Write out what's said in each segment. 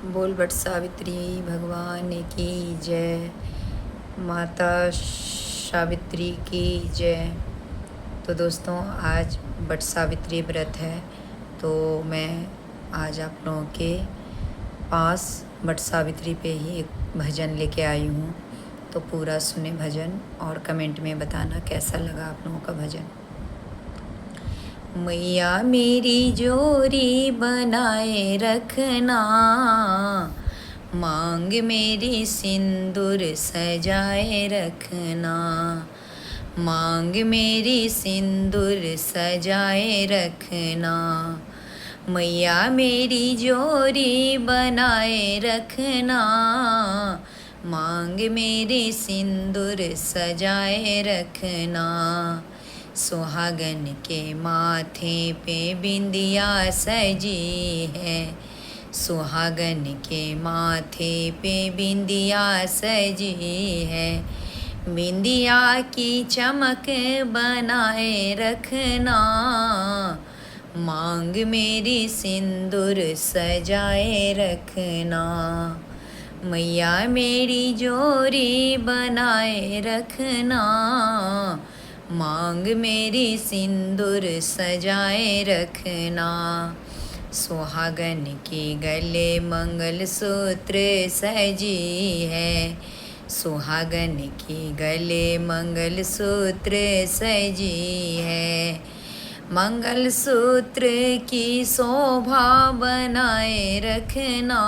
बोल बट सावित्री भगवान की जय, माता सावित्री की जय। तो दोस्तों आज बट सावित्री व्रत है, तो मैं आज आप लोगों के पास बट सावित्री पे ही एक भजन लेके आई हूँ। तो पूरा सुने भजन और कमेंट में बताना कैसा लगा आप लोगों का भजन। मैया मेरी जोरी बनाए रखना, मांग मेरी सिंदूर सजाए रखना, मांग मेरी सिंदूर सजाए रखना। मैया मेरी जोरी बनाए रखना, मांग मेरी सिंदूर सजाए रखना। सुहागन के माथे पे बिंदिया सजी है, सुहागन के माथे पे बिंदिया सजी है। बिंदिया की चमक बनाए रखना, मांग मेरी सिंदूर सजाए रखना। मैया मेरी जोरी बनाए रखना, मांग मेरी सिंदूर सजाए रखना। सुहागन के गले मंगल सूत्र सजी है, सुहागन के गले मंगल सूत्र सजी है। मंगल सूत्र की शोभा बनाए रखना,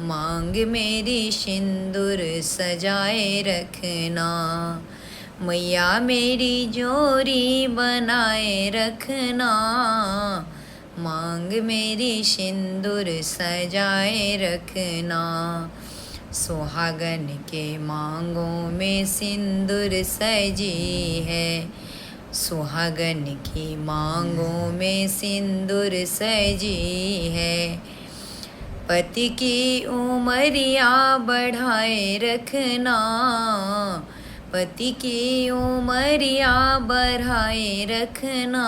मांग मेरी सिंदूर सजाए रखना। मैया मेरी जोरी बनाए रखना, मांग मेरी सिंदूर सजाए रखना। सुहागन के मांगों में सिंदूर सजी है, सुहागन की मांगों में सिंदूर सजी है। पति की उमरिया बढ़ाए रखना, पति की उमरिया बढ़ाए रखना।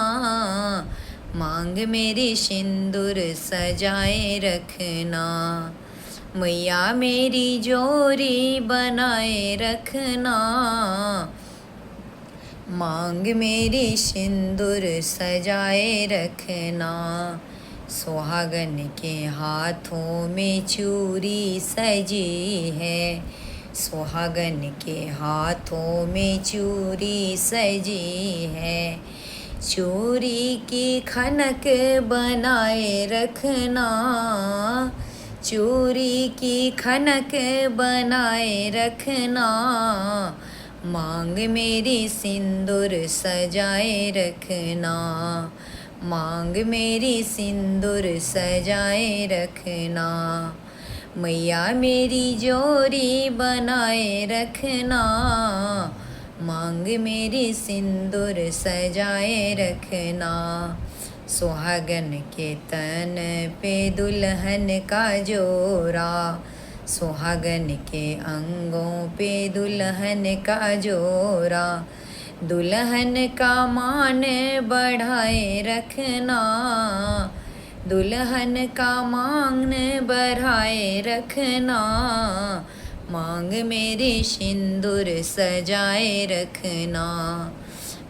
मांग मेरी सिंदूर सजाए रखना। मैया मेरी जोरी बनाए रखना, मांग मेरी सिंदूर सजाए रखना। सुहागन के हाथों में चूड़ी सजी है, सुहागन के हाथों में चूड़ी सजी है। चूड़ी की खनक बनाए रखना, चूड़ी की खनक बनाए रखना। मांग मेरी सिंदूर सजाए रखना, मांग मेरी सिंदूर सजाए रखना। मैया मेरी जोरी बनाए रखना, मांग मेरी सिंदूर सजाए रखना। सुहागन के तन पे दुल्हन का जोरा, सुहागन के अंगों पे दुल्हन का जोरा। दुल्हन का मान बढ़ाए रखना, दुल्हन का मान बढ़ाए रखना। मांग मेरी सिंदूर सजाए रखना।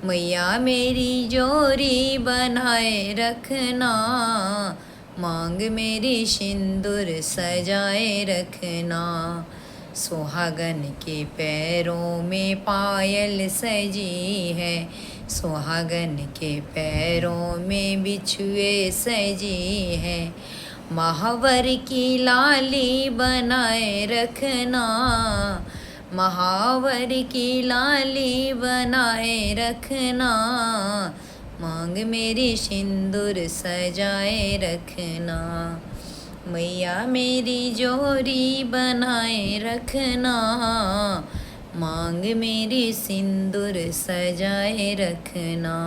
मैया मेरी जोरी बनाए रखना, मांग मेरी सिंदूर सजाए रखना। सुहागन के पैरों में पायल सजी है, सुहागन के पैरों में बिछुए सजी है। महावर की लाली बनाए रखना, महावर की लाली बनाए रखना। मांग मेरी सिंदूर सजाए रखना। मैया मेरी जोरी बनाए रखना, मांग मेरी सिंदूर सजाए रखना।